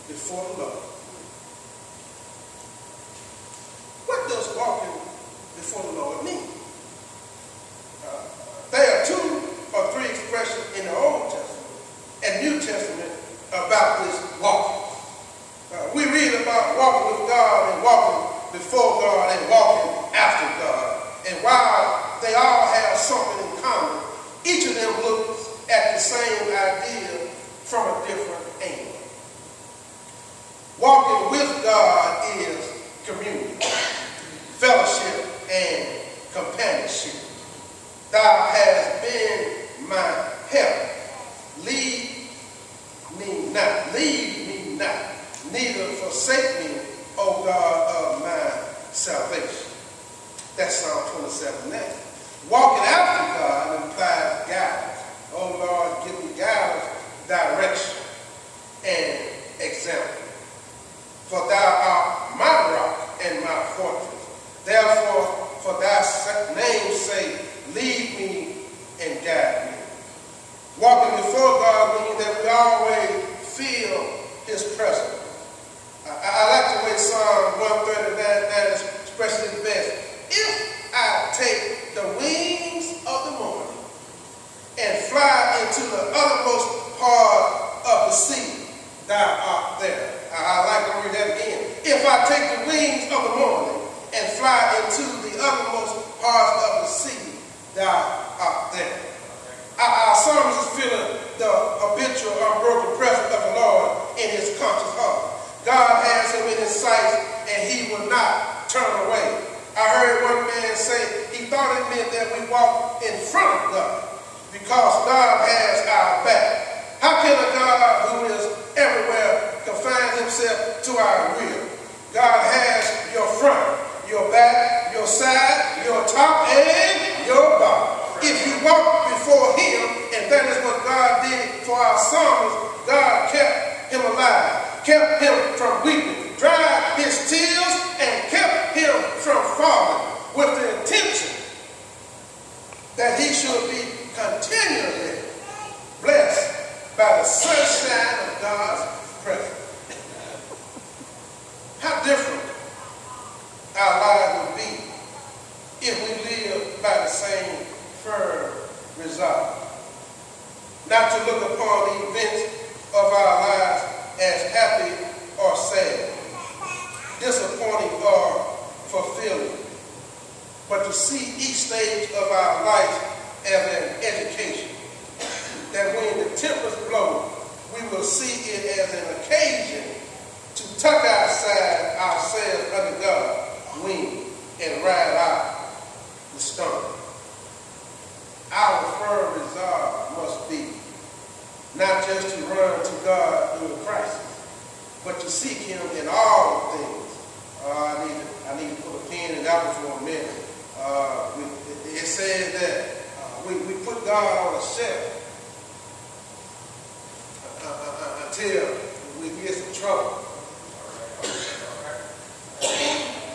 before the Lord. What does walking before the Lord mean? There are 2 or 3 expressions in the Old Testament and New Testament about this walking. We read about walking with God and walking before God and walking after God. And while they all have something in common, each of them looks at the same idea from a different angle. Walking with God is communion, fellowship, and companionship. Thou hast been my help. Leave me not, neither forsake me, O God of my salvation. That's Psalm 27:9. Walking after God implies guidance. Oh Lord, give me guidance, direction, and example. For thou art my rock and my fortress. Therefore, for thy name's sake, lead me and guide me. Walking before God means that we always feel his presence. I like the way Psalm 139 expresses it best. If I take the wings of the morning and fly into the uttermost part of the sea, thou art there. I like to read that again. If I take the wings of the morning and fly into the uttermost parts of the sea, thou art there. Our psalmist is feeling the habitual, unbroken presence of the Lord in his conscious heart. God has him in his sight, and he will not turn away. I heard one man say he thought it meant that we walk in front of God because God has our back. How can a God who is everywhere confine himself to our rear? God has your front, your back, your side, your top, and your bottom. If you walk before him, and that is what God did for our psalmist, God kept him alive, kept him from weeping, dried his tears, and kept him from falling with the intention that he should be continually blessed by the sunshine of God's presence. How different our lives would be if we lived by the same firm resolve. Not to look upon the events of our lives as happy or sad, disappointing or fulfilling, but to see each stage of our life as an education. That when the tempest blows, we will see it as an occasion to tuck ourselves under God's wing and ride out the storm. Our firm resolve must be not just to run to God through a crisis, but to seek him in all things. I need to put a pin in that one for a minute. It says that we put God on a shelf until we get some trouble.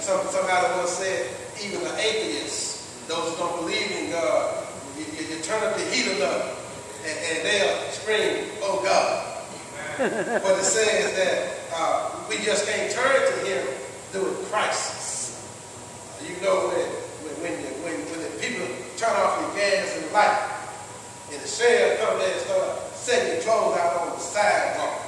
Somebody once said, even the atheists, those who don't believe in God, you turn up the heat up and they'll scream, oh God. But it says that we just can't turn to him through a crisis. You know when the people turn off the gas and light, and the sheriff comes there and start setting the clothes out on the sidewalk,